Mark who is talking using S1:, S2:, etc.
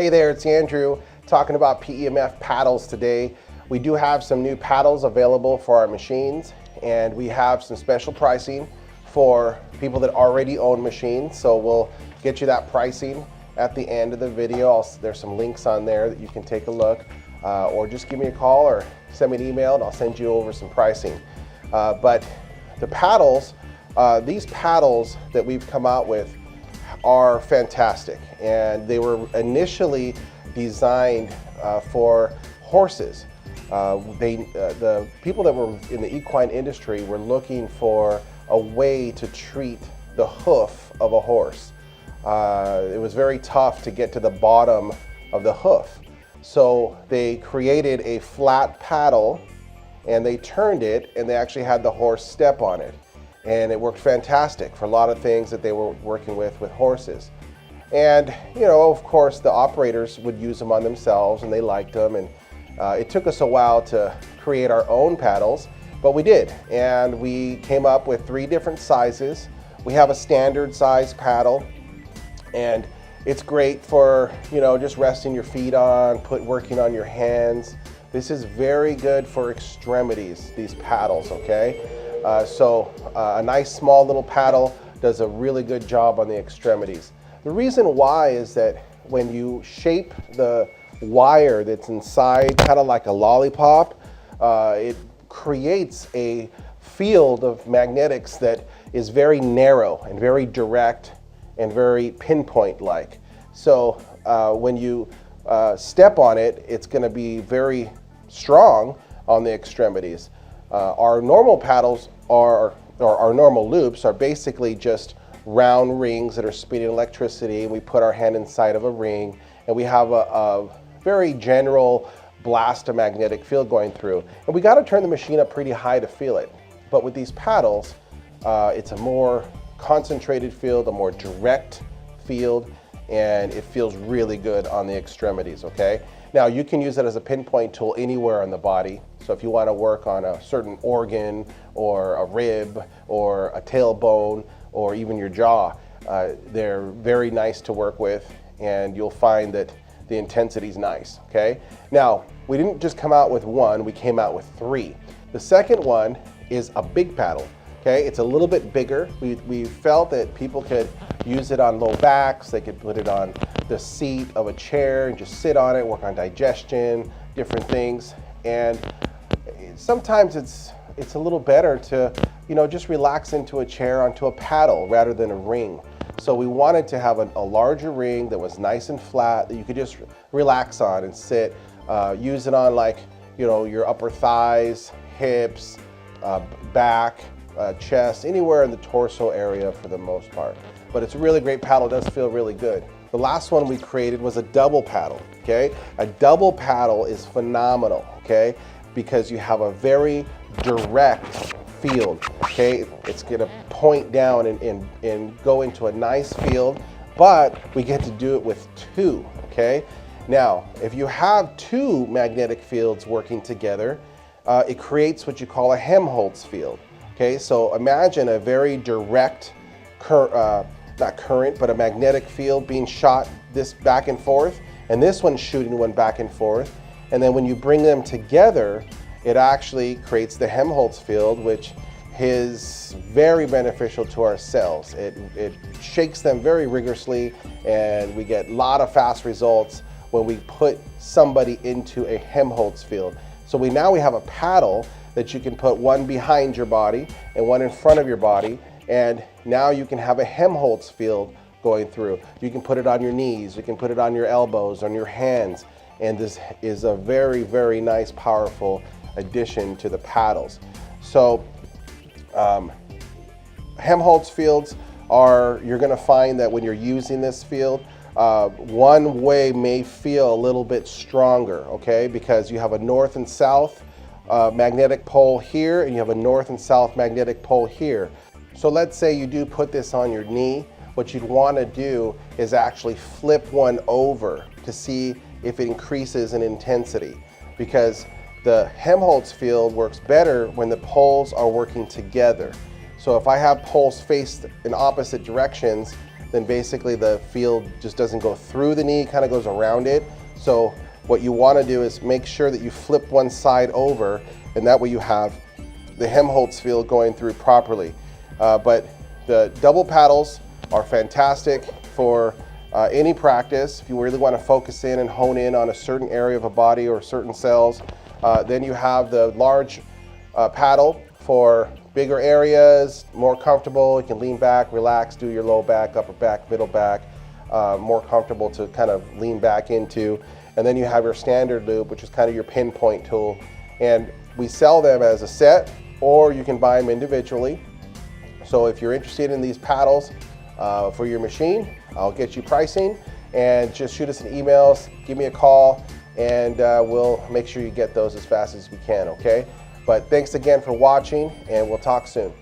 S1: Hey there, it's Andrew talking about PEMF paddles today. We do have some new paddles available for our machines, and we have some special pricing for people that already own machines. So we'll get you that pricing at the end of the video. There's some links on there that you can take a look, or just give me a call or send me an email and I'll send you over some pricing. But the paddles, these paddles that we've come out with are fantastic, and they were initially designed for horses. The people that were in the equine industry were looking for a way to treat the hoof of a horse. It was very tough to get to the bottom of the hoof. So they created a flat paddle and they turned it, and they actually had the horse step on it. And it worked fantastic for a lot of things that they were working with horses. And you know, of course, the operators would use them on themselves and they liked them. And it took us a while to create our own paddles, but we did. And we came up with 3 different sizes. We have a standard size paddle, and it's great for, you know, just resting your feet on, working on your hands. This is very good for extremities, these paddles, okay? A nice small little paddle does a really good job on the extremities. The reason why is that when you shape the wire that's inside, kind of like a lollipop, it creates a field of magnetics that is very narrow and very direct and very pinpoint-like. So when you step on it, it's going to be very strong on the extremities. Our normal paddles or our normal loops are basically just round rings that are spinning electricity, and we put our hand inside of a ring, and we have a very general blast of magnetic field going through. And we got to turn the machine up pretty high to feel it. But with these paddles, it's a more concentrated field, a more direct field, and it feels really good on the extremities, okay? Now, you can use it as a pinpoint tool anywhere on the body. So if you want to work on a certain organ or a rib or a tailbone or even your jaw, they're very nice to work with, and you'll find that the intensity is nice, okay? Now, we didn't just come out with one, we came out with 3. The second one is a big paddle, okay? It's a little bit bigger. We felt that people could use it on low backs, they could put it on the seat of a chair and just sit on it, work on digestion, different things. And sometimes it's a little better to, you know, just relax into a chair onto a paddle rather than a ring. So we wanted to have a larger ring that was nice and flat that you could just relax on and sit, use it on, like, you know, your upper thighs, hips, back, chest, anywhere in the torso area for the most part. But it's a really great paddle, it does feel really good. The last one we created was a double paddle, okay? A double paddle is phenomenal, okay? Because you have a very direct field, okay? It's gonna point down and go into a nice field, but we get to do it with 2, okay? Now, if you have 2 magnetic fields working together, it creates what you call a Helmholtz field, okay? So imagine a very direct not current, but a magnetic field being shot this back and forth, and this one's shooting one back and forth. And then when you bring them together, it actually creates the Helmholtz field, which is very beneficial to our cells. It shakes them very rigorously, and we get a lot of fast results when we put somebody into a Helmholtz field. So now we have a paddle that you can put one behind your body and one in front of your body, and now you can have a Helmholtz field going through. You can put it on your knees, you can put it on your elbows, on your hands, and this is a very, very nice, powerful addition to the paddles. So Helmholtz fields you're gonna find that when you're using this field, one way may feel a little bit stronger, okay? Because you have a north and south magnetic pole here, and you have a north and south magnetic pole here. So let's say you do put this on your knee. What you'd want to do is actually flip one over to see if it increases in intensity, because the Helmholtz field works better when the poles are working together. So if I have poles faced in opposite directions, then basically the field just doesn't go through the knee, kind of goes around it. So what you want to do is make sure that you flip one side over, and that way you have the Helmholtz field going through properly. But the double paddles are fantastic for any practice. If you really want to focus in and hone in on a certain area of a body or certain cells, then you have the large paddle for bigger areas, more comfortable. You can lean back, relax, do your low back, upper back, middle back, more comfortable to kind of lean back into. And then you have your standard loop, which is kind of your pinpoint tool. And we sell them as a set, or you can buy them individually. So if you're interested in these paddles for your machine, I'll get you pricing, and just shoot us an email, give me a call, and we'll make sure you get those as fast as we can, okay? But thanks again for watching, and we'll talk soon.